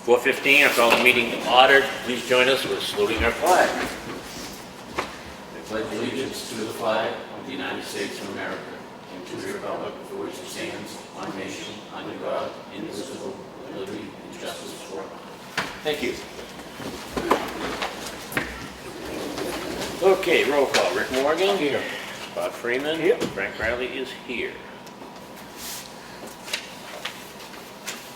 4:15, I call the meeting to order. Please join us with saluting our flag. I pledge allegiance to the flag of the United States of America and to the republic for which it stands, one nation, under God, indivisible, with liberty and justice for all. Thank you. Okay, roll call. Rick Morgan. Here. Bob Freeman. Here. Frank Riley is here.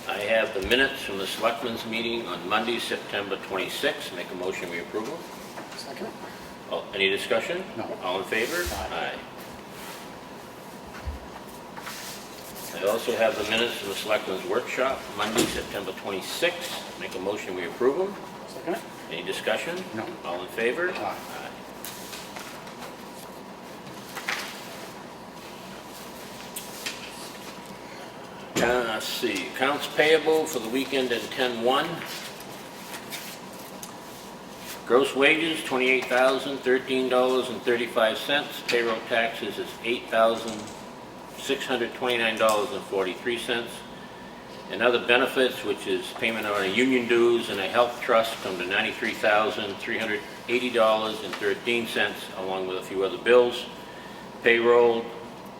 I have the minutes from the Selectmen's meeting on Monday, September 26th. Make a motion we approve them. Second. Oh, any discussion? No. All in favor? Aye. I also have the minutes from the Selectmen's workshop, Monday, September 26th. Make a motion we approve them. Second. Any discussion? No. All in favor? Aye. Let's see, accounts payable for the weekend in 10/1. Gross wages, $28,013.35. Payroll taxes is $8,629.43. And other benefits, which is payment on a union dues and a health trust, come to $93,380.13, along with a few other bills. Payroll,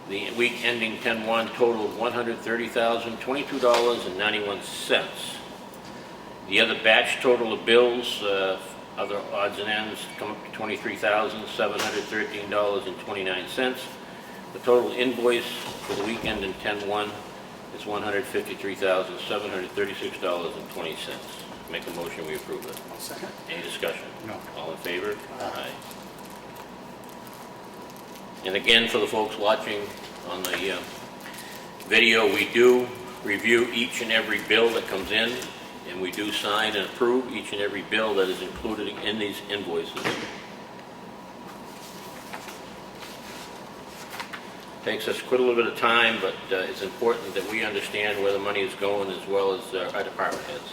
the week ending 10/1 totaled $130,022.91. The other batch total of bills, other odds and ends, come up to $23,713.29. The total invoice for the weekend in 10/1 is $153,736.20. Make a motion, we approve it. Second. Any discussion? No. All in favor? Aye. And again, for the folks watching on the video, we do review each and every bill that comes in, and we do sign and approve each and every bill that is included in these invoices. Takes us quite a little bit of time, but it's important that we understand where the money is going as well as our department heads.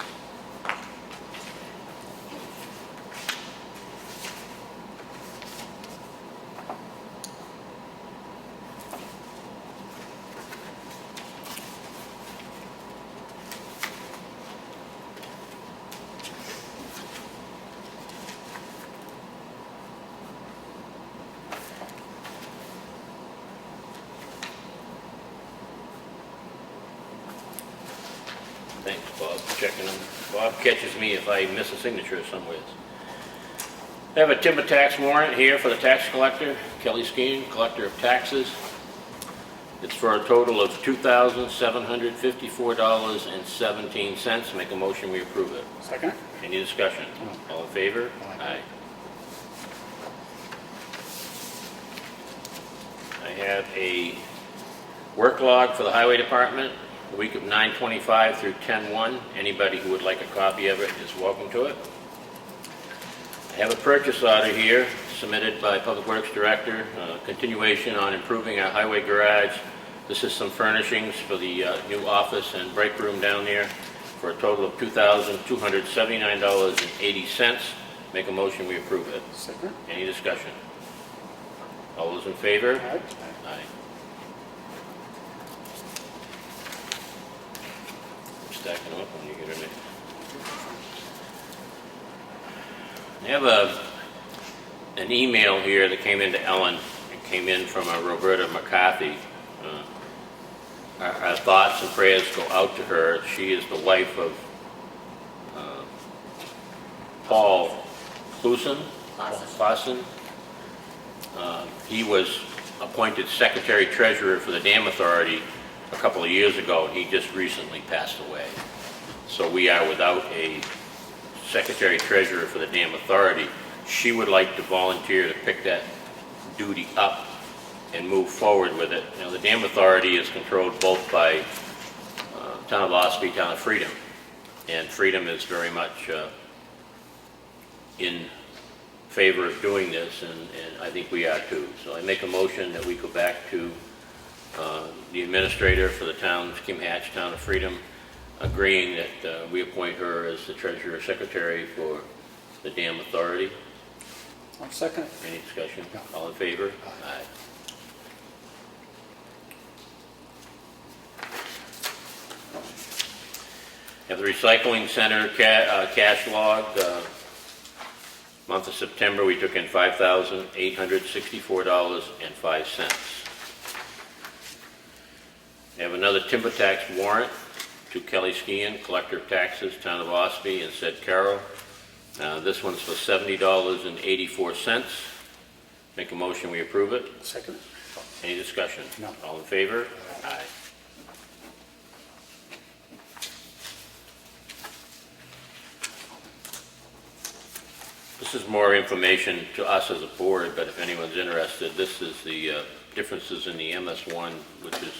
Thanks, Bob, for checking them. Bob catches me if I miss a signature somewhere. I have a timber tax warrant here for the tax collector, Kelly Skeen, collector of taxes. It's for a total of $2,754.17. Make a motion, we approve it. Second. Any discussion? No. All in favor? Aye. I have a work log for the highway department, the week of 9/25 through 10/1. Anybody who would like a copy of it is welcome to it. I have a purchase order here submitted by Public Works Director, continuation on improving our highway garage. This is some furnishings for the new office and break room down there for a total of $2,279.80. Make a motion, we approve it. Second. Any discussion? All those in favor? Aye. Aye. I'm stacking them up when you get in there. I have an email here that came into Ellen. It came in from Roberta McCarthy. Our thoughts and prayers go out to her. She is the wife of Paul Clausen. He was appointed Secretary Treasurer for the Dam Authority a couple of years ago. He just recently passed away. So we are without a Secretary Treasurer for the Dam Authority. She would like to volunteer to pick that duty up and move forward with it. You know, the Dam Authority is controlled both by Town of Ossipee, Town of Freedom, and Freedom is very much in favor of doing this, and I think we are too. So I make a motion that we go back to the administrator for the town, Kim Hatch, Town of Freedom, agreeing that we appoint her as the Treasurer Secretary for the Dam Authority. I'll second it. Any discussion? No. All in favor? Aye. Have the recycling center cash log. Month of September, we took in $5,864.05. We have another timber tax warrant to Kelly Skian, Collector of Taxes, Town of Ossipee, and said Carroll. This one's for $70.84. Make a motion, we approve it. Second. Any discussion? No. All in favor? Aye. This is more information to us as a board, but if anyone's interested, this is the differences in the MS1, which is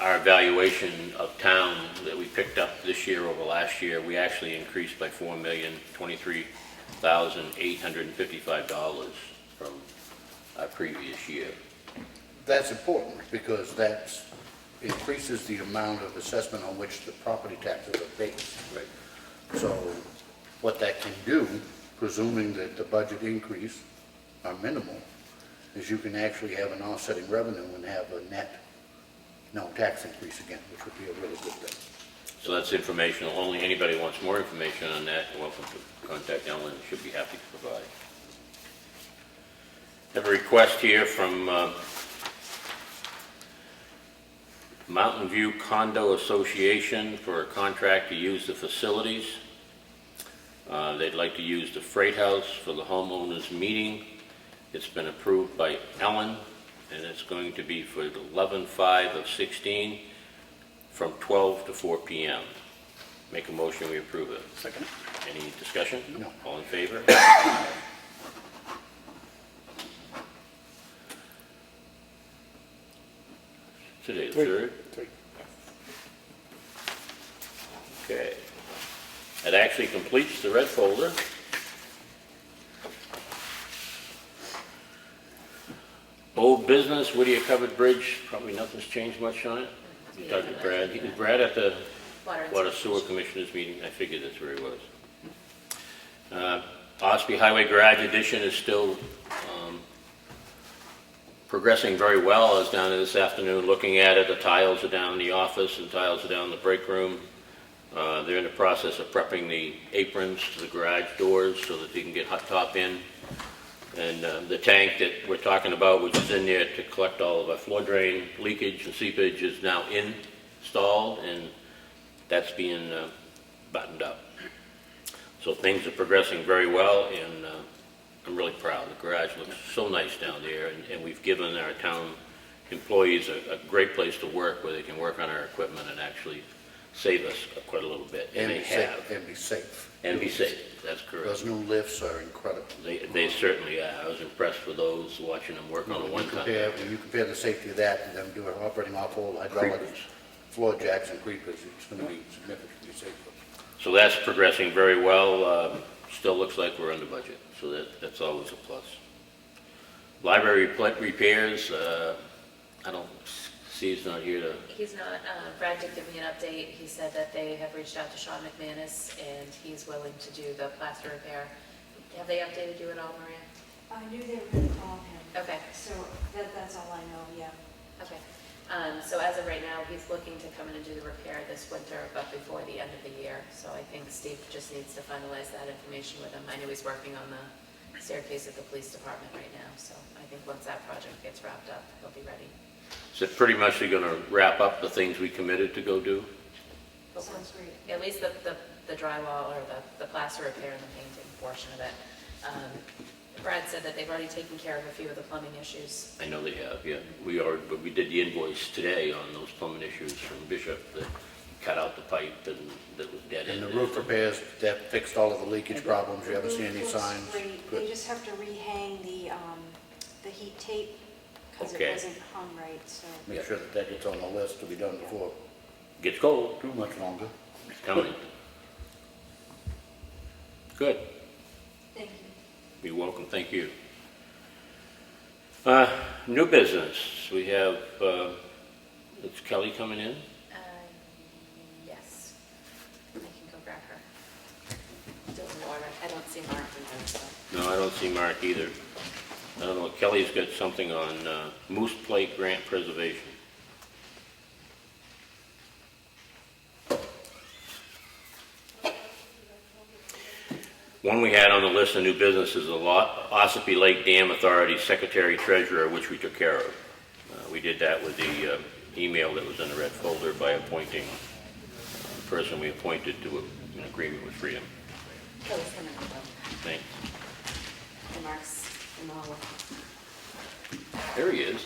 our evaluation of town that we picked up this year over last year. We actually increased by $4,023,855 from our previous year. That's important because that increases the amount of assessment on which the property taxes are based. Right. So what that can do, presuming that the budget increase are minimal, is you can actually have an offsetting revenue and have a net no tax increase again, which would be a really good thing. So that's informational only. Anybody who wants more information on that, you're welcome to contact Ellen. She'll be happy to provide. I have a request here from Mountain View Condo Association for a contract to use the facilities. They'd like to use the Freight House for the homeowners meeting. It's been approved by Ellen, and it's going to be for 11/5/16 from 12 to 4 p.m. Make a motion, we approve it. Second. Any discussion? No. All in favor? Today, the third? Three. Okay. That actually completes the red folder. Old business, Whittier Covered Bridge, probably nothing's changed much on it. You talked to Brad. Is Brad at the Water Sewer Commissioners meeting? I figured that's where he was. Ossipee Highway Garage Addition is still progressing very well. I was down there this afternoon looking at it. The tiles are down in the office and tiles are down in the break room. They're in the process of prepping the aprons to the garage doors so that they can get hot top in. And the tank that we're talking about, which is in there to collect all of our floor drain leakage and seepage, is now installed, and that's being buttoned up. So things are progressing very well, and I'm really proud. The garage looks so nice down there, and we've given our town employees a great place to work where they can work on our equipment and actually save us quite a little bit. And they have. And be safe. And be safe, that's correct. Those new lifts are incredible. They certainly are. I was impressed with those, watching them work on the one ton. When you compare the safety of that to them doing operating off old hydraulic floor jacks and creepers, it's going to be significantly safer. So that's progressing very well. Still looks like we're under budget, so that's always a plus. Library repairs, I don't see he's not here to... He's not. Brad did give me an update. He said that they have reached out to Sean McManus, and he's willing to do the plaster repair. Have they updated you at all, Maria? I knew they were going to call him. Okay. So that's all I know, yeah. Okay. So as of right now, he's looking to come in and do the repair this winter, but before the end of the year. So I think Steve just needs to finalize that information with him. I know he's working on the staircase at the police department right now, so I think once that project gets wrapped up, he'll be ready. Is it pretty much going to wrap up the things we committed to go do? Sounds great. At least the drywall or the plaster repair and the painting portion of it. Brad said that they've already taken care of a few of the plumbing issues. I know they have, yeah. But we did the invoice today on those plumbing issues from Bishop that cut out the pipe and that was dead And end. the roof repairs, that fixed all of the leakage problems. You haven't seen any Looks signs? great. Good. They just have to rehang the heat tape because Okay. it wasn't hung right, so. Make sure that that gets on the list to be done before Gets cold, too much longer. it's coming. Good. Thank you. You're welcome, thank you. New business, we have, is Kelly coming in? Yes. I can go grab her. Doesn't order. I don't see Mark in there, so. No, I don't see Mark either. I don't know, Kelly's got something on Moose Plate Grant Preservation. One we had on the list of new businesses, the Ossipee Lake Dam Authority Secretary Treasurer, which we took care of. We did that with the email that was in the red folder by appointing the person we appointed to an agreement with Freeman. That was coming up, Thanks. remarks in the hallway. There he is.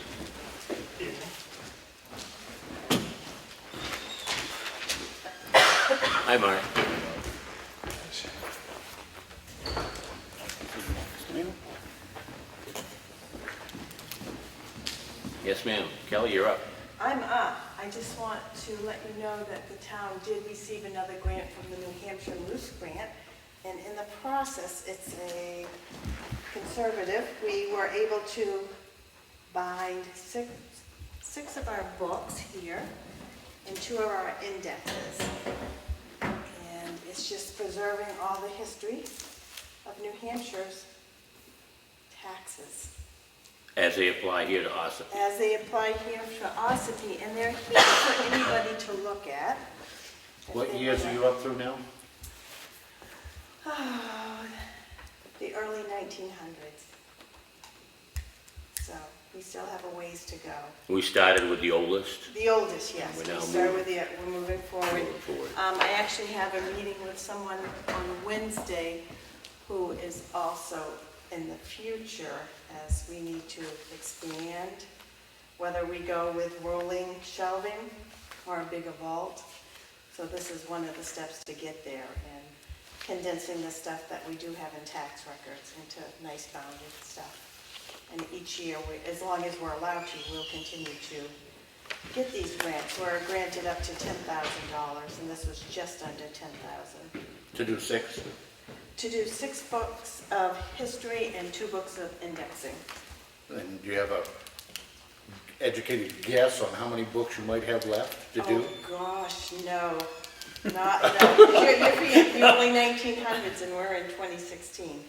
Hi, Mark. Yes, ma'am. Kelly, you're up. I'm up. I just want to let you know that the town did receive another grant from the New Hampshire Moose Grant. And in the process, it's a conservative. We were able to bind six of our books here and 2 of our indexes. And it's just preserving all the history of New Hampshire's taxes As they apply here to Ossipee. as they apply here for Ossipee, and they're here for anybody to look at. What years are you up through now? Oh, the early 1900s. So we still have a ways to go. We started with the oldest. The oldest, yes. We're now We start with we're moving forward. Moving forward. I actually have a meeting with someone on Wednesday who is also in the future, as we need to expand, whether we go with rolling shelving or a bigger vault. So this is one of the steps to get there, and condensing the stuff that we do have in tax records into nice bounded stuff. And each year, as long as we're allowed to, we'll continue to get these grants. We're granted up to $10,000, and this was just under $10,000. To do 6? To do 6 books of history and 2 books of indexing. And do you have a educated guess on how many books you might have left to do? Oh, gosh, no. Not, no. You're in the early 1900s, and we're in 2016.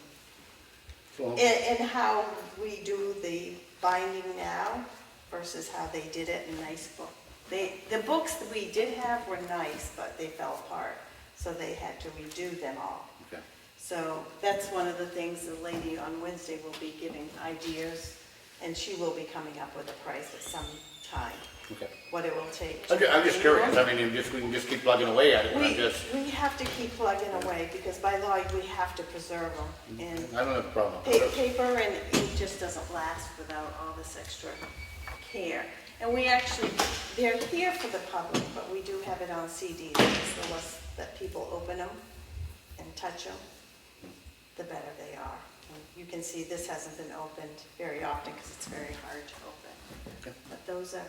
Well, And how we do the binding now versus how they did it in nice book. The books that we did have were nice, but they fell apart, so they had to redo them all. okay. So that's one of the things the lady on Wednesday will be giving ideas, and she will be coming up with a price at some time, Okay. what it will take. I'm just curious. I mean, we can just keep plugging away at it. but I'm We just, have to keep plugging away, because by law, we have to preserve them. And I don't have a problem with that. paper and ink just doesn't last without all this extra care. And we actually, they're here for the public, but we do have it on CDs. The less that people open them and touch them, the better they are. And you can see this hasn't been opened very often because it's very hard to open. Okay. But those are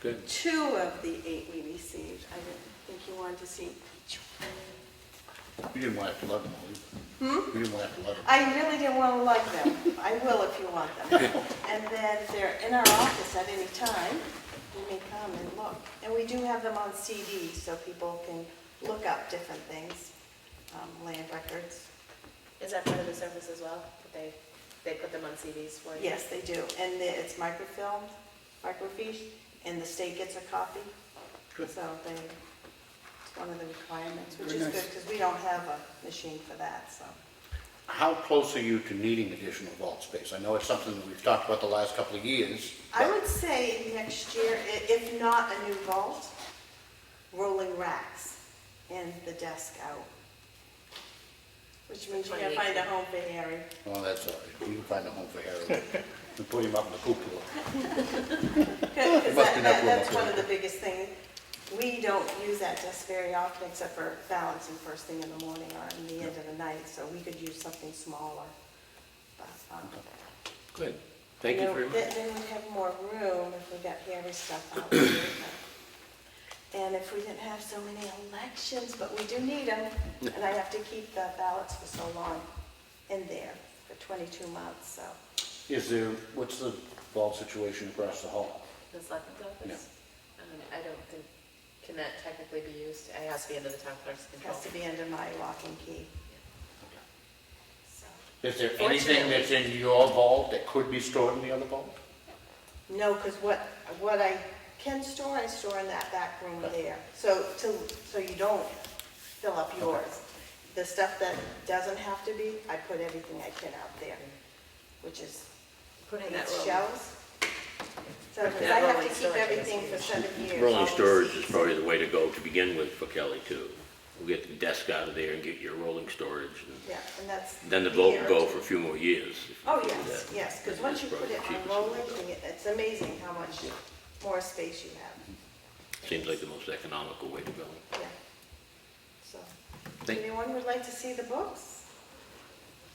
Good. 2 of the 8 we received. I didn't think you wanted to see each one. You didn't want to love them all either. You didn't want to love them. I really didn't want to like them. I will if you want them. And then they're in our office at any time. You may come and look. And we do have them on CD, so people can look up different things, land records. Is that part of the service as well? That they put them on CDs for you? Yes, they do. And it's microfilmed, microfiche, and the state gets a copy. Good. So it's one of the requirements, which Very is nice. good, because we don't have a machine for that, so. How close are you to needing additional vault space? I know it's something that we've talked about the last couple of years. I would say next year, if not a new vault, rolling racks and the desk out. Which means you gotta find a home for Harry. Well, that's all right. You can find a home for Harold. And put him up in the cupola. Because must be enough room that's up one there. of the biggest things. We don't use that desk very often except for balancing first thing in the morning or in the end of the night, so we could use something smaller. But, Good. Thank you very much. Then we'd have more room if we got Harry's stuff out here. And if we didn't have so many elections, but we do need them, and I have to keep the ballots for so long in there for 22 months, so. What's the vault situation across the hall? The selectmen's office? I don't think, can that technically be used? It has to be under the town clerk's It control. has to be under my lock and key. So. Is there anything that's in your vault that could be stored in the other vault? No, because what I can store, I store in that back room there. So you don't fill up yours. the stuff that doesn't have to be, I put everything I can out there, which is Putting that eight rolling. shelves. So, because That I have rolling to keep storage, I guess, everything for 7 years. Rolling always. storage is probably the way to go to begin with for Kelly too. We'll get the desk out of there and get your rolling storage. And Yeah, and that's. then the vote here. will go for a few more years. if you Oh, do yes, that. yes, because And once it's you put probably it the on cheapest rolling, way. it's amazing how much more space you have. Seems like the most economical way to go. Yeah. So, Thank- anyone would like to see the books?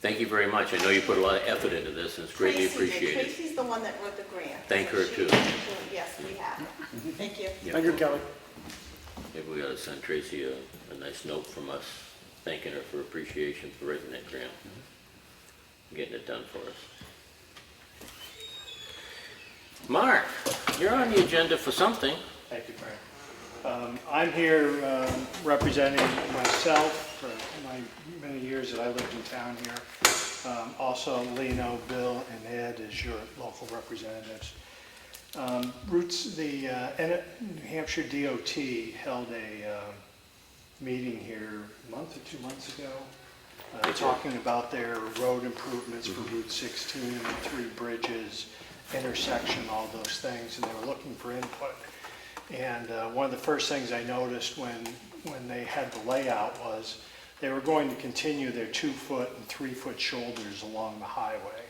Thank you very much. I know you put a lot of effort into this, and it's greatly Tracy did. appreciated. Tracy's the one that wrote the grant. Thank her, She- too. Yes, we have. Thank you. Yeah. Thank you, Kelly. Maybe we ought to send Tracy a nice note from us, thanking her for appreciation for writing that grant, getting it done for us. Mark, you're on the agenda for something. Thank you, Frank. I'm here representing myself for my many years that I lived in town here. Also, Lino, Bill, and Ed as your local representatives. New Hampshire DOT held a meeting here a month or 2 months ago, talking about their road improvements for Route 16, 3 bridges, intersection, all those things, and they were looking for input. And one of the first things I noticed when they had the layout was they were going to continue their 2-foot and 3-foot shoulders along the highway.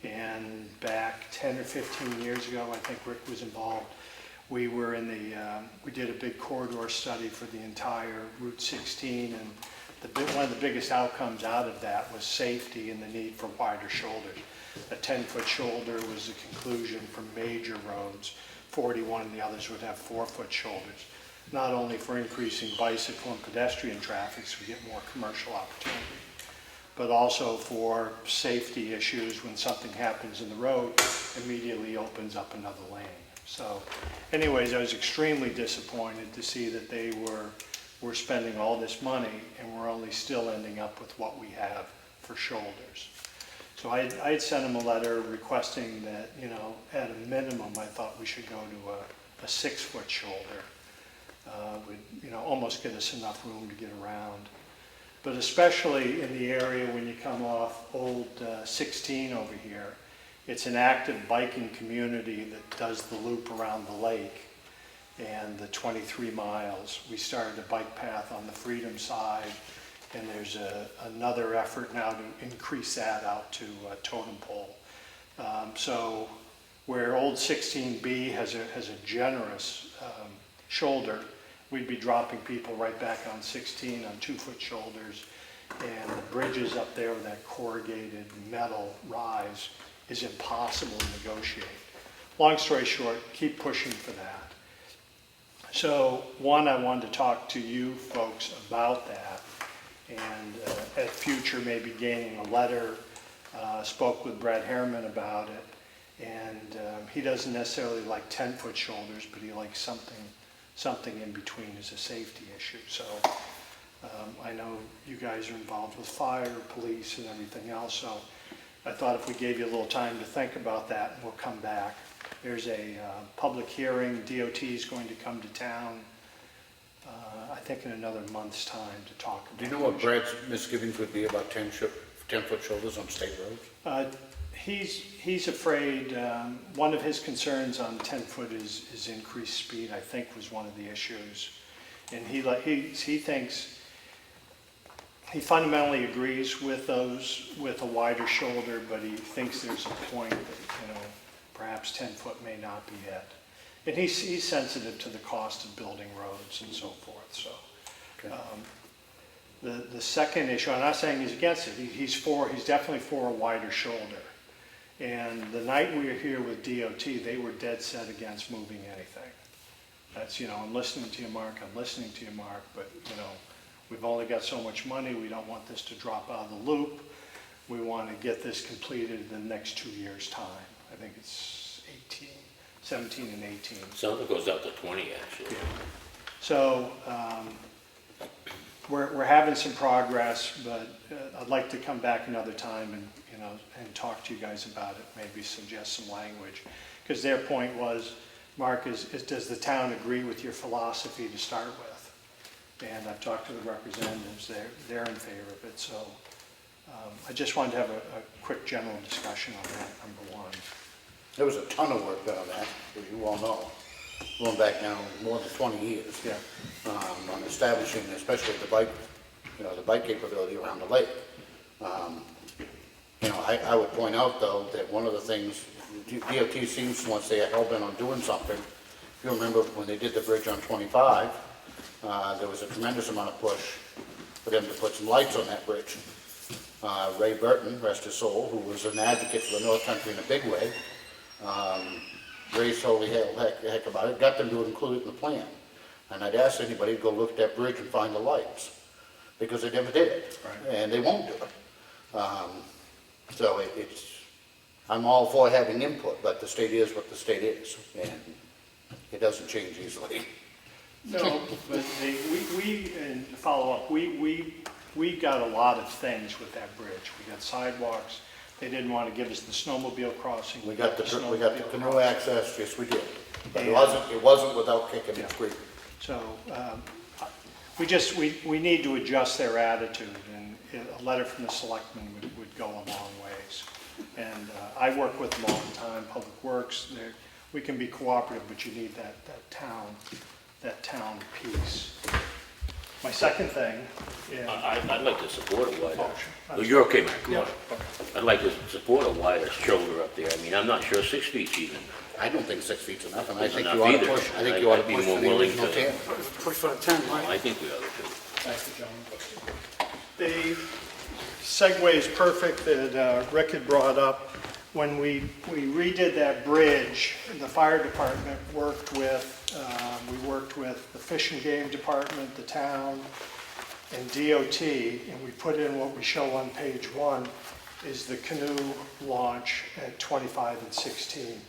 And back 10 or 15 years ago, I think Rick was involved, we were in we did a big corridor study for the entire Route 16, and one of the biggest outcomes out of that was safety and the need for wider shoulders. A 10-foot shoulder was the conclusion for major roads. 41 and the others would have 4-foot shoulders, not only for increasing bicycle and pedestrian traffic so we get more commercial opportunity, but also for safety issues. When something happens in the road, immediately opens up another lane. So anyways, I was extremely disappointed to see that they were spending all this money and we're only still ending up with what we have for shoulders. So I had sent them a letter requesting that, at a minimum, I thought we should go to a 6-foot shoulder. Would, almost get us enough room to get around. But especially in the area when you come off Old 16 over here, it's an active biking community that does the loop around the lake and the 23 miles. We started a bike path on the Freedom side, and there's another effort now to increase that out to Totem Pole. So where Old 16B has a generous shoulder, we'd be dropping people right back on 16 on 2-foot shoulders, and the bridges up there with that corrugated metal rise is impossible to negotiate. Long story short, keep pushing for that. So one, I wanted to talk to you folks about that, and at future maybe gaining a letter, spoke with Brad Harriman about it, and he doesn't necessarily like 10-foot shoulders, but he likes something in between as a safety issue. So I know you guys are involved with fire, police, and everything else, so I thought if we gave you a little time to think about that, we'll come back. There's a public hearing. DOT is going to come to town, I think in another month's time, to talk about. Do you know what Brad's misgivings would be about 10-foot shoulders on state roads? He's afraid, one of his concerns on 10-foot is increased speed, I think was one of the issues. And he thinks, he fundamentally agrees with those with a wider shoulder, but he thinks there's a point that, perhaps 10-foot may not be it. And he's sensitive to the cost of building roads and so forth, so. Okay. The second issue, I'm not saying he's against it, he's definitely for a wider shoulder. And the night we were here with DOT, they were dead set against moving anything. That's, I'm listening to you, Mark, but, we've only got so much money, we don't want this to drop out of the loop. We want to get this completed in the next 2 years' time. I think it's 17 and 18. Some of it goes out to 20, actually. So we're having some progress, but I'd like to come back another time and and talk to you guys about it. Maybe suggest some language, because their point was, Mark, does the town agree with your philosophy to start with? And I've talked to the representatives, they're in favor of it, so I just wanted to have a quick general discussion on that, number one. There was a ton of work done on that, as you all know, going back now more than 20 years. Yeah. On establishing, especially the bike, the bike capability around the lake. I would point out though, that one of the things, DOT seems, once they are hell-bent on doing something, if you remember when they did the bridge on 25, there was a tremendous amount of push for them to put some lights on that bridge. Ray Burton, rest his soul, who was an advocate for the North Country in a big way, raised holy heck about it, got them to include it in the plan. And I'd ask anybody to go look at that bridge and find the lights, because they never did it, Right. and they won't do it. So I'm all for having input, but the state is what the state is, and it doesn't change easily. No, but and to follow up, we got a lot of things with that bridge. We got sidewalks. They didn't want to give us the snowmobile crossing. We got the snowmobile canoe crossing. access, yes, we did, but And- it wasn't without kicking and screaming. So we need to adjust their attitude, and a letter from the selectmen would go a long ways. And I work with them all the time, Public Works, we can be cooperative, but you need that town piece. My second thing is. I'd like to support a wider, Oh, sure. oh, you're okay, Mark, come on. Yeah. I'd like to support a wider shoulder up there. I mean, I'm not sure 6 feet's even. I don't think 6 feet's enough, and I It's think enough you ought to either. push, I think you ought to I'd be push more for the willing original to- 10. Push for the 10, I right? think we ought to. Thank you, gentlemen. The segue is perfect that Rick had brought up. When we redid that bridge, the fire department worked with, we worked with the Fish and Game Department, the town, and DOT, and we put in what we show on page 1 is the canoe launch at 25 and 16.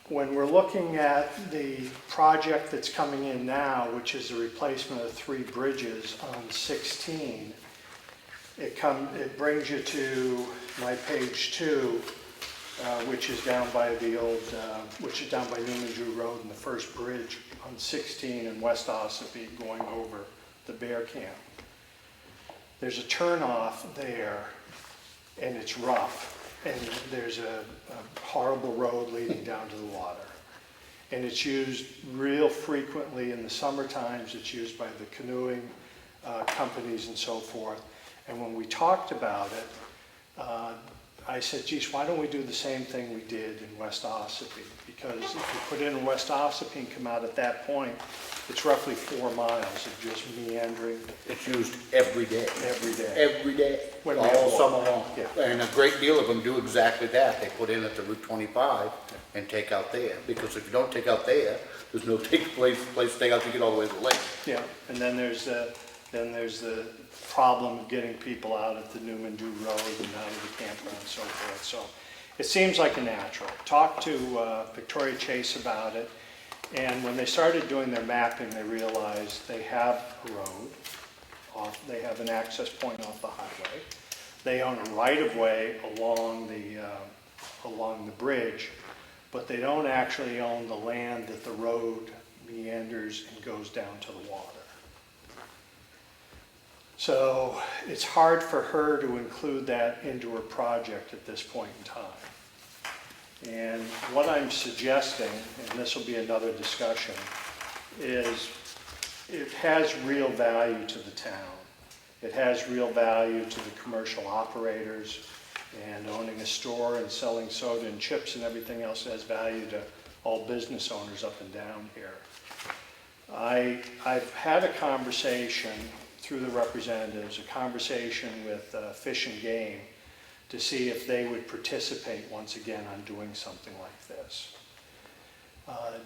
When we're looking at the project that's coming in now, which is the replacement of 3 bridges on 16, it brings you to my page 2, which is down by Newman Drew Road and the first bridge on 16 in West Ossipee going over the bear camp. There's a turnoff there, and it's rough. And there's a horrible road leading down to the water. And it's used real frequently in the summer times. It's used by the canoeing companies and so forth. And when we talked about it, I said, geez, why don't we do the same thing we did in West Ossipee? Because if you put in West Ossipee and come out at that point, it's roughly 4 miles of just meandering It's used every day. every day. Every day, When we have all water. summer long. Yeah. And a great deal of them do exactly that. They put in at the Route 25 and take out there, because if you don't take out there, there's no place to take out to get all the way to the lake. Yeah, and then there's the problem of getting people out at the Newman Drew Road and out of the campground and so forth. So it seems like a natural. Talked to Victoria Chase about it, and when they started doing their mapping, they realized they have a road, they have an access point off the highway. They own a right-of-way along the bridge, but they don't actually own the land that the road meanders and goes down to the water. So it's hard for her to include that into her project at this point in time. And what I'm suggesting, and this will be another discussion, is it has real value to the town. It has real value to the commercial operators, and owning a store and selling soda and chips and everything else has value to all business owners up and down here. I've had a conversation through the representatives, a conversation with Fish and Game to see if they would participate once again on doing something like this.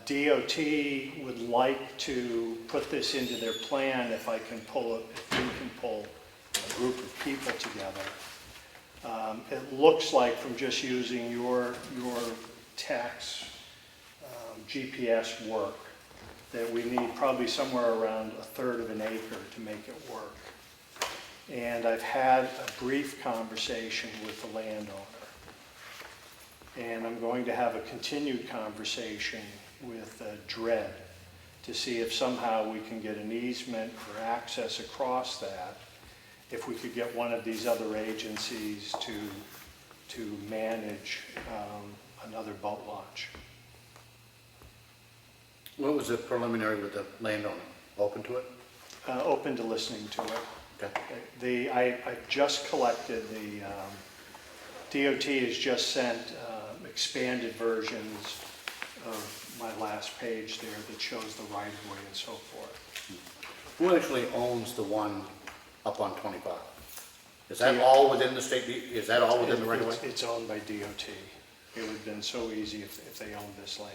DOT would like to put this into their plan if we can pull a group of people together. It looks like from just using your tax GPS work that we need probably somewhere around 1/3 of an acre to make it work. And I've had a brief conversation with the landowner. And I'm going to have a continued conversation with Dredd to see if somehow we can get an easement for access across that, if we could get one of these other agencies to manage another boat launch. What was the preliminary with the landowner? Open to it? Open to listening to it. Okay. I've just collected DOT has just sent expanded versions of my last page there that shows the right of way and so forth. Who actually owns the one up on 25? Is that all within the state, is that all within the right of way? It's owned by DOT. It would have been so easy if they owned this land.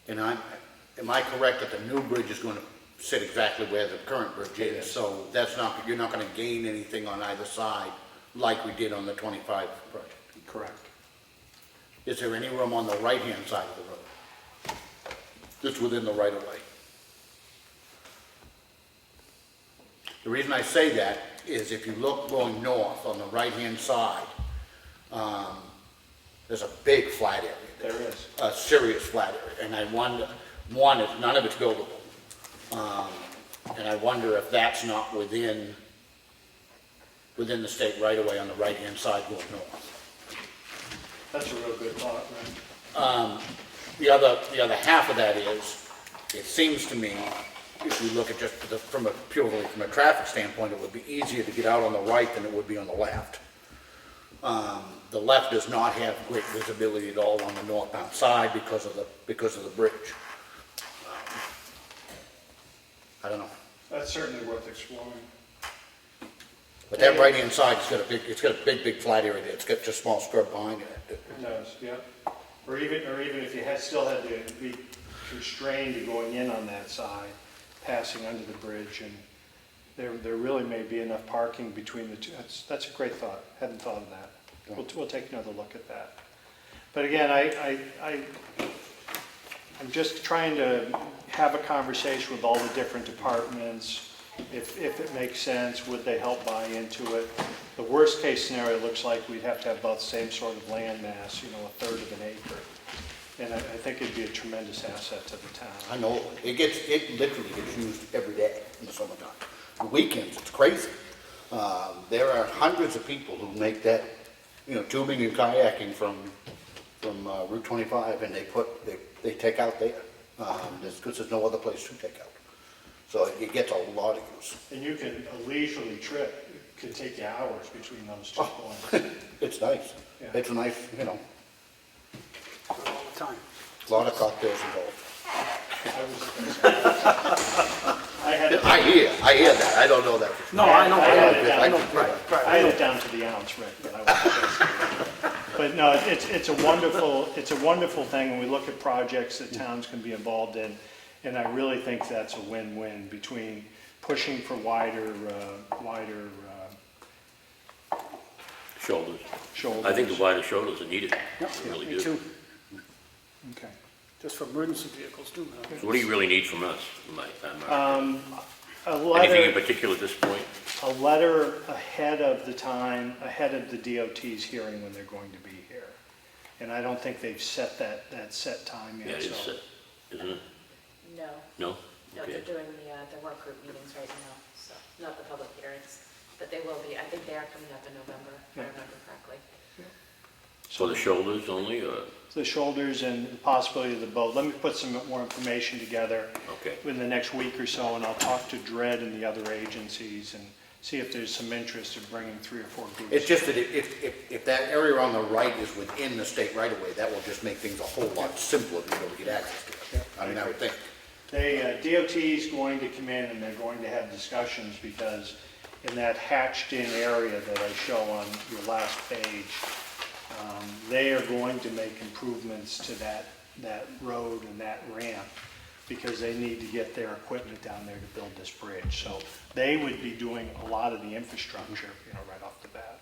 And am I correct that the new bridge is going to sit exactly where the current bridge is? Yes. So that's not, you're not going to gain anything on either side like we did on the 25 project? Correct. Is there any room on the right-hand side of the road? That's within the right of way? The reason I say that is if you look going north on the right-hand side, there's a big flat area. There is. A serious flat area, and I wonder, one, is none of it's buildable. And I wonder if that's not within the state right away on the right-hand side going north. That's a real good thought, right? The other half of that is, it seems to me, if you look at just purely from a traffic standpoint, it would be easier to get out on the right than it would be on the left. The left does not have great visibility at all on the northbound side because of the bridge. I don't know. That's certainly worth exploring. But that right-hand side, it's got a big flat area there. It's got just small scrub behind it. It does, yeah. Or even if you still had to be constrained to going in on that side, passing under the bridge, and there really may be enough parking between the two. That's a great thought. Hadn't thought of that. We'll take another look at that. But again, I'm just trying to have a conversation with all the different departments. If it makes sense, would they help buy into it? The worst case scenario looks like we'd have to have about the same sort of land mass, a third of an acre. And I think it'd be a tremendous asset to the town. I know, it literally gets used every day in the summertime. The weekends, it's crazy. There are hundreds of people who make that, tubing and kayaking from Route 25, and they take out there, because there's no other place to take out. So it gets a lot of use. And a leisurely trip could take you hours between those two points. It's nice. Yeah. It's a nice, All the time. a lot of cocktails involved. I I hear that. I don't know that for sure. No, I know, I had I know. it down to the ounce, Rick, but I wasn't. But no, it's a wonderful thing when we look at projects that towns can be involved in, and I really think that's a win-win between pushing for wider Shoulders. shoulders. I think the wider shoulders are needed. Yep, Really me do. too. Okay. Just for emergency vehicles too. So what do you really need from us? A Anything in letter, particular at this point? a letter ahead of the DOT's hearing when they're going to be here. And I don't think they've set that set time Yeah, yet, it is, so. isn't it? No, No? no, Okay. they're doing the work group meetings right now, so, not the public hearings, but they will be, I think they are coming up in November, if I Yeah. remember correctly. So the shoulders only, or, The shoulders and the possibility of the boat. Let me put some more information together okay. in the next week or so, and I'll talk to Dred and the other agencies and see if there's some interest in bringing 3 or 4 groups. It's just that if that area on the right is within the state right of way, that will just make things a whole lot simpler to be able to get access to it. Yeah. I mean, I would think. DOT is going to come in and they're going to have discussions because in that hatched-in area that I show on your last page, they are going to make improvements to that road and that ramp because they need to get their equipment down there to build this bridge. So they would be doing a lot of the infrastructure, right off the bat.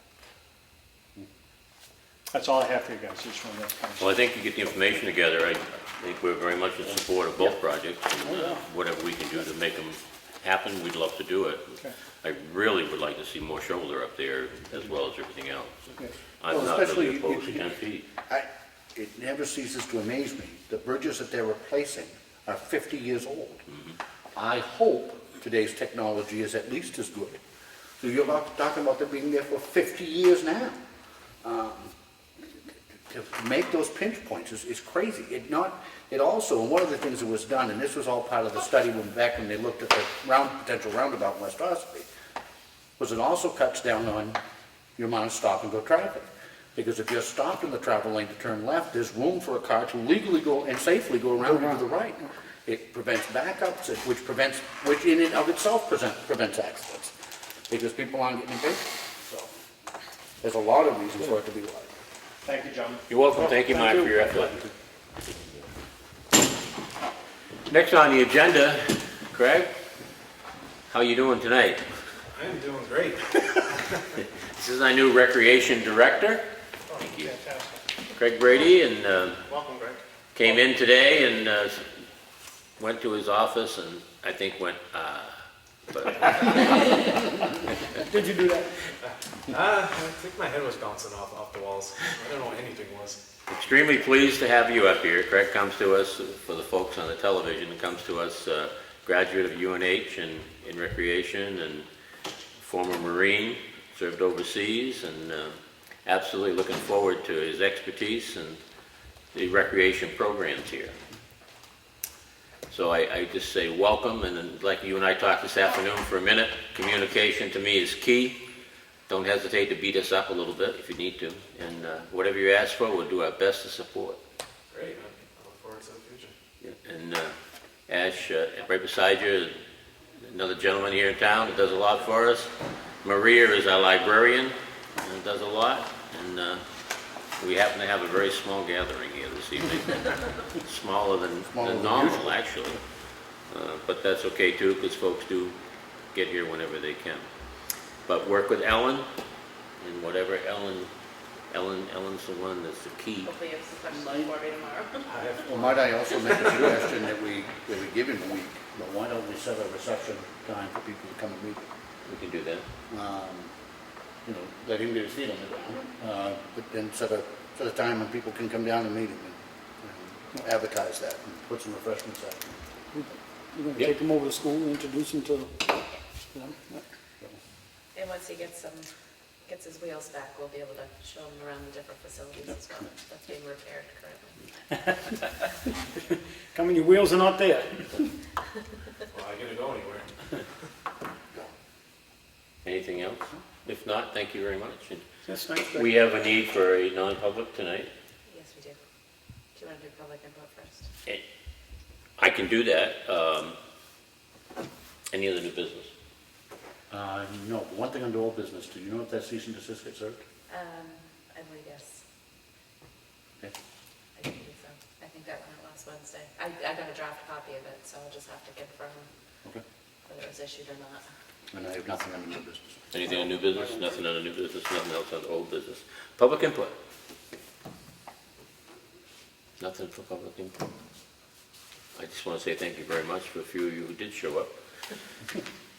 That's all I have for you guys. Just wanted to kind of. Well, I think you get the information together. I think we're very much in support of both projects, and whatever we can do to make them happen, we'd love to do it. Okay. I really would like to see more shoulder up there as well as everything else. Okay. I'm Well, not really especially opposed to if- 10 feet. it never ceases to amaze me, the bridges that they're replacing are 50 years old. I hope today's technology is at least as good. So you're talking about them being there for 50 years now. To make those pinch points is crazy. It also, and one of the things that was done, and this was all part of the study back when they looked at the potential roundabout in West Ossipee, was it also cuts down on your amount of stop and go traffic. Because if you're stopped in the travel lane to turn left, there's room for a car to legally go and safely go around and to the right. It prevents backups, which in and of itself prevents accidents. Because people aren't getting impatient. So there's a lot of reasons for it to be like. Thank you, John. You're welcome. Thank you, Mark, for your effort. Next on the agenda, Craig, how you doing tonight? I'm doing great. This is our new recreation director. Thank you. Fantastic. Craig Brady, and Welcome, Greg. came in today and went to his office and I think went, but Did you do that? I think my head was bouncing off the walls. I don't know what anything was. extremely pleased to have you up here. Craig comes to us, for the folks on the television, comes to us, graduate of UNH in recreation and former Marine, served overseas, and absolutely looking forward to his expertise and the recreation programs here. So I just say welcome, and then, like you and I talked this afternoon for a minute, communication to me is key. Don't hesitate to beat us up a little bit if you need to, and whatever you ask for, we'll do our best to support. Great. I look forward to the future. Yeah, and Ash, right beside you, another gentleman here in town that does a lot for us. Maria is our librarian and does a lot, and we happen to have a very small gathering here this evening. Smaller than normal, actually. But that's okay too, because folks do get here whenever they can. But work with Ellen, and whatever Ellen's the one that's the key. Hopefully you have some questions for me tomorrow. Well, might I also make a suggestion that we give him a week, but why don't we set a reception time for people to come and meet? We can do that. Let him get his feet on the ground, but then set a time when people can come down and meet him and advertise that and put some refreshments out. You're gonna Yep. take them over to school and introduce them to them? And once he gets his wheels back, we'll be able to show him around the different facilities as well. That's being repaired currently. Come in, your wheels are not there. Well, I gotta go anywhere. Anything else? If not, thank you very much. And That's nice. we have a need for a non-public tonight. Yes, we do. Do you want to do public input first? I can do that. Any other new business? No, one thing under old business, do you know if that cease and desist gets served? I believe yes. Okay. I think so. I think that went out last Wednesday. I got a draft copy of it, so I'll just have to confirm Okay. whether it was issued or not. And I have nothing under new business. Anything on new business? Nothing on new business, nothing else on old business. Public input? Nothing for public input. I just want to say thank you very much for a few of you who did show up.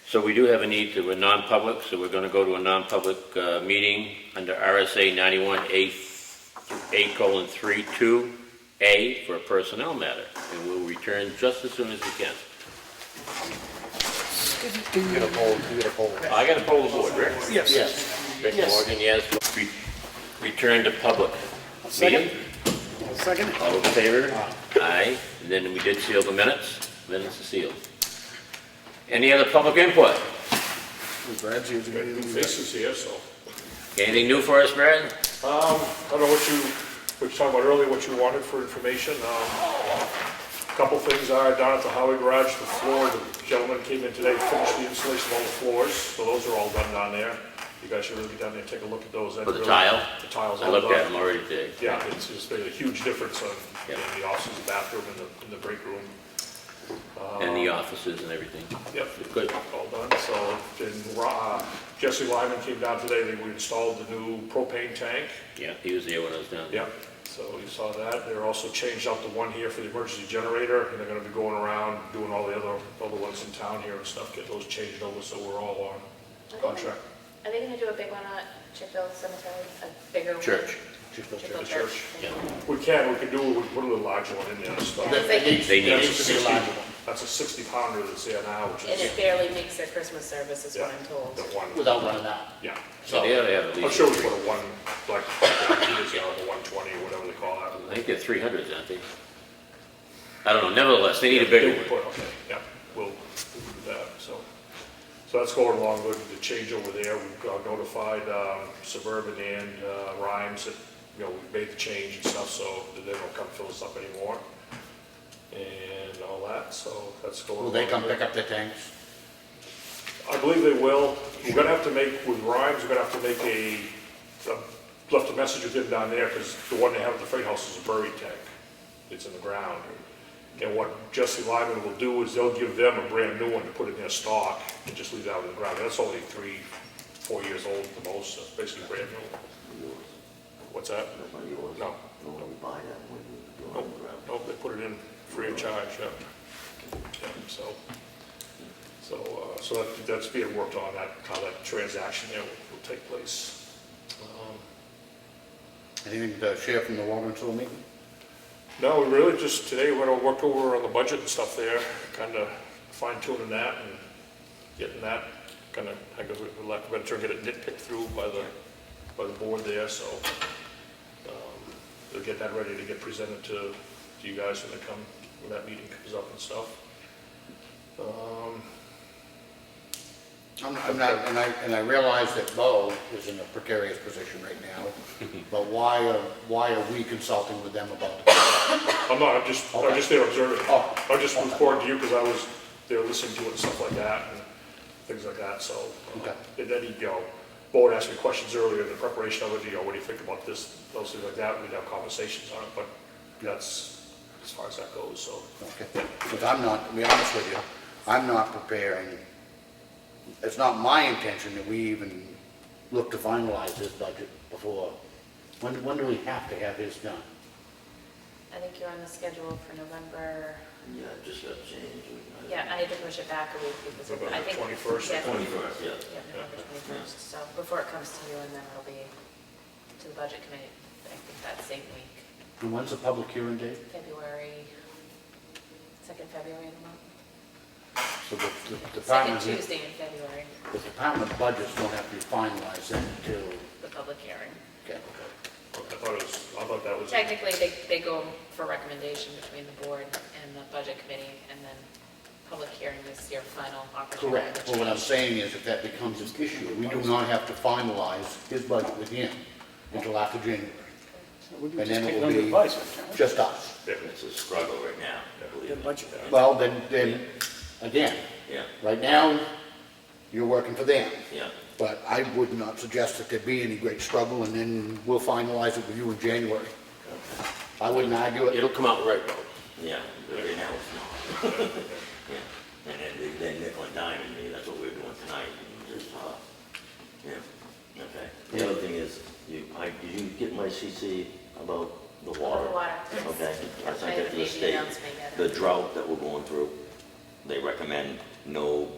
So we do have a need to a non-public, so we're going to go to a non-public meeting under RSA 91A:32A for a personnel matter, and we'll return just as soon as we can. You get a poll. I got to poll the board, Rick. Yes. Rick Yes. Morgan, yes. Return to public Second? meeting. Second? All in favor? Aye. And then we did seal the minutes. Minutes are sealed. Any other public input? Brad's here to get anything. Faces here, so. Anything new for us, Brad? I don't know what you talked about earlier, what you wanted for information. Couple things are down at the highway garage, the floor, the gentleman came in today, finished the installation of all the floors, so those are all done down there. You guys should really get down there and take a look at those. For the tile? The tiles I all looked at done. them already today. Yeah, it's just made a huge difference in Yeah. the offices, the bathroom, and the break room. And the offices and everything. Yep. Good. All done, so, and Jesse Lyman came down today, we installed the new propane tank. Yeah, he was there when I was down there. Yep, so you saw that. They're also changed out the one here for the emergency generator, and they're gonna be going around doing all the ones in town here and stuff, get those changed over, so we're all on contract. Are they gonna do a big one at Chippewa Cemetery, a bigger one? Church. Chicopee Chicopee. Church. Yeah. We can do it, we can put a little larger one in there, so. That- that needs- They need that it. needs to be a larger one, That's a 60 pounder that's there now, which And is, it barely makes their Christmas service, is what I'm told. the one. without running out. Yeah. So they ought to have at I'm least, sure we put a one, like, Peter's, you know, the 120 or whatever they call I that. think they're 300s, aren't they? I don't know, nevertheless, they need a bigger one. Okay, yeah, we'll do that, so. So that's going along good, the change over there, we've notified Suburban and Rhymes that, you know, we've made the change and stuff, so that they don't come fill us up anymore. And all that, so that's going along. Will they come good. pick up their tanks? I believe they will. We're gonna have to make, with Rhymes, we're gonna have to make left a message with them down there, because the one they have at the freight house is a buried tank. It's in the ground. And what Jesse Lyman will do is they'll give them a brand new one to put in their stock and just leave that out in the ground. That's only 3-4 years old at the most, so it's basically brand new. What's that? No. Nope, they put it in free of charge, yeah. Yeah, so that's being worked on, how that transaction there will take place. Anything to share from the water and sewer meeting? No, we really just, today we're gonna work over on the budget and stuff there, kind of fine tuning that and getting that, kind of, I go, for lack of a better term, get it nitpicked through by the board there, so they'll get that ready to get presented to you guys when that meeting comes up and stuff. I'm not, and I realize that Bo is in a precarious position right now, but why are we consulting with them about the I'm not, I'm just there observing. Oh. I just reported to you because I was there listening to it and stuff like that and things like that, so. Okay. And then he'd go, Bo had asked me questions earlier in the preparation of it, what do you think about this, those things like that, we'd have conversations on it, but that's as far as that goes, so. Okay, because I'm not, to be honest with you, I'm not preparing, it's not my intention that we even look to finalize this budget before, when do we have to have his done? I think you're on the schedule for November, Yeah, it just got changed. yeah, I had to push it back a week because of, I November think. 21st or yeah, 21st, yeah. Yeah, November 21st, so before it comes to you and then it'll be to the budget committee, I think that same week, And when's the public hearing date? February, second February of the month. So the Second department, Tuesday in February, the department budgets don't have to be finalized then until, the public hearing. okay. I thought that was. Technically, they go for recommendation between the board and the budget committee, and then public hearing is your final opportunity. Correct. to Well, what I'm change. saying is if that becomes an issue, we do not have to finalize his budget with him until after January. We can And just then take it it will under be advisement, can't we? just us. It's a struggle right now, believe The me. budget. Well, then, again, Yeah, right now, you're working for them. yeah. But I would not suggest that there be any great struggle, and then we'll finalize it with you in January. I wouldn't argue it. It'll come out right, Bo. Yeah, right now it's not. Yeah, and then they nickel and diming me, that's what we're doing tonight, and just, yeah, okay. The other thing is, did you get my CC about the water? The water, yes. Okay, I I sent haven't it to the made the state. announcement yet. The drought that we're going through, they recommend no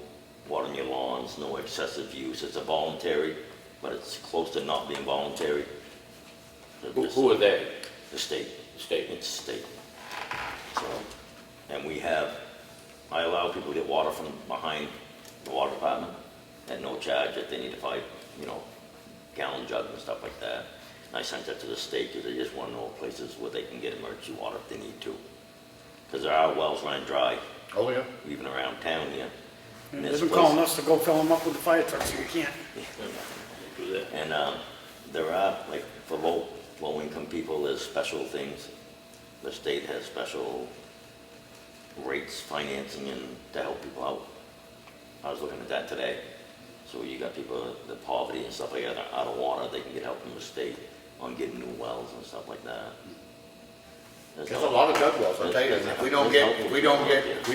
watering your lawns, no excessive use. It's a voluntary, but it's close to not being voluntary. Who are they? The state. State. It's state. So, and I allow people to get water from behind the water department at no charge if they need to buy, gallon jug and stuff like that. And I sent that to the state because they just want to know places where they can get emergency water if they need to. Because there are wells running dry, Oh, yeah. even around town here. And They've there's been places- calling us to go fill them up with the fire truck, so you can't. Do that. And there are, like, for low-income people, there's special things. The state has special rates, financing, and to help people out. I was looking at that today. So you got people, the poverty and stuff like that, are out of water, they can get help from the state on getting new wells and stuff like that. There's a lot of dug wells, I'll tell you, if we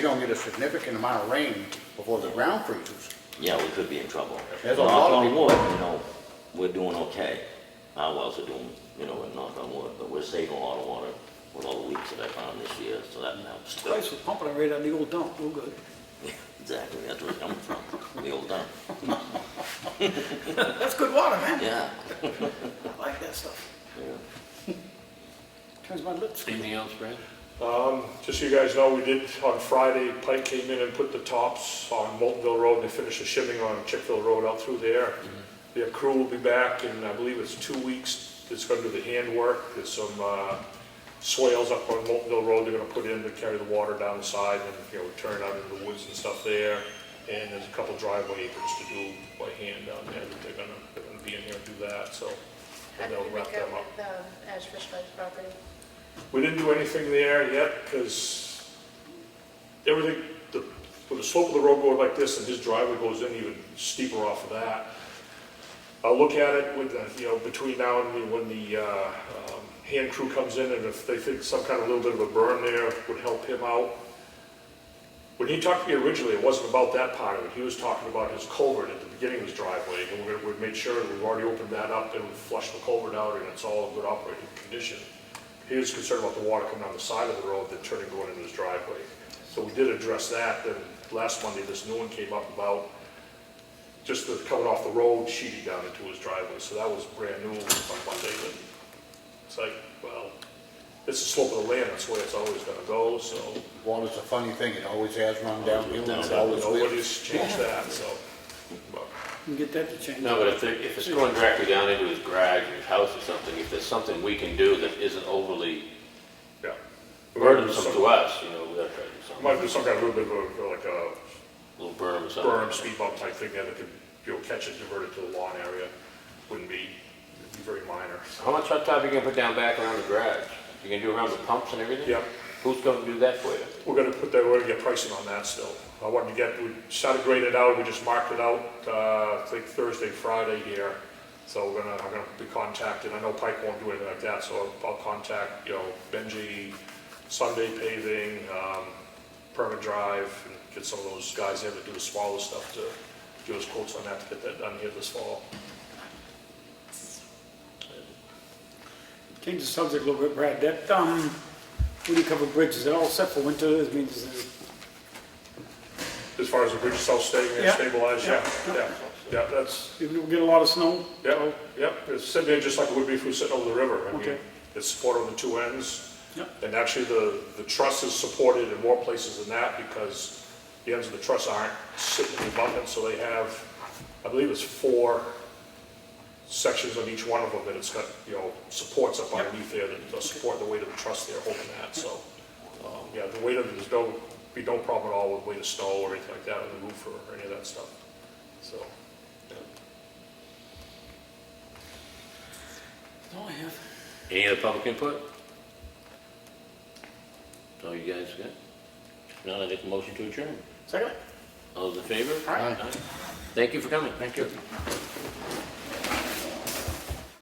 don't get a significant amount of rain before the ground freezes. Yeah, we could be in trouble. There's a lot of Knock on people- wood, we're doing okay. Our wells are doing, knock on wood, but we're saving a lot of water with all the leaks that I found this year, so that helps too. Price was pumping it right out of the old dump, real good. Exactly, that's where it's coming from, the old dump. That's good water, man. Yeah, I like that stuff. yeah. Turns my lips. Anything else, Brad? Just so you guys know, we did, on Friday, Pike came in and put the tops on Moltenville Road, they finished the shimming on Chickville Road out through there. Their crew will be back in, I believe it's 2 weeks, it's gonna do the handwork, there's some, swales up on Moltenville Road they're gonna put in to carry the water down the side and, turn out into the woods and stuff there. And there's a couple driveway aprons to do by hand down there that they're gonna be in here and do that, so. How did they'll we wrap make out them up. with Ashfish Ledge property? We didn't do anything there yet, because everything, with the slope of the road going like this, and his driveway goes in even steeper off of that. I'll look at it with, between now and when the hand crew comes in, and if they think some kind of little bit of a berm there would help him out. When he talked to me originally, it wasn't about that part of it. He was talking about his culvert at the beginning of his driveway, and we've made sure that we've already opened that up and we've flushed the culvert out, and it's all in good operating condition. He was concerned about the water coming down the side of the road, then turning going into his driveway. So we did address that. Then last Monday, this new one came up about just the coming off the road, sheeting down into his driveway. So that was brand new on Monday. But it's like, well, it's the slope of the land. That's the way it's always going to go. So Water's a funny thing, it always has run downhill, and it always will. nobody's changed that. So, but You can get that to change. No, but if it's going directly down into his garage or his house or something, if there's something we can do that isn't overly yeah, burdensome to us, we gotta try to do something. Might be some kind of little bit of like a Little berm or something. berm, speed bump type thing there that could, catch it, divert it to the lawn area. It'd be very minor. How much hot top are you gonna put down back around the garage? You gonna do around the pumps and everything? Yeah, Who's gonna do that for you? we're gonna get pricing on that still. I wanted to we started grading it out, we just marked it out, I think Thursday, Friday here. So I'm gonna be contacted, I know Pike won't do anything like that, so I'll contact, Benji, Sunday Paving, Permit Drive, and get some of those guys there that do the smaller stuff to give us quotes on that to get that done here this fall. Change the subject a little bit, Brad. That, when you cover bridges, is it all set for winter? That means, As far as the bridge itself staying there, Yeah. stabilized, yeah, that's, we'll get a lot of snow? yeah, it's sitting there just like it would be if we were sitting over the river. I mean, Okay. it's supported on the two ends. Yep. And actually, the truss is supported in more places than that because the ends of the truss aren't sitting in the abutment, so they have, I believe it's 4 sections on each one of them that it's got, supports up Yep. underneath there that support the weight of the truss there holding that, so. Yeah, the weight of it, be no problem at all with weight of snow or anything like that on the roof or any of that stuff, so. Yeah. That's all I have. Any other public input? That's all you guys got? Now I make a motion to adjourn. Second? All those in favor? Aye. Thank you for coming. Thank you.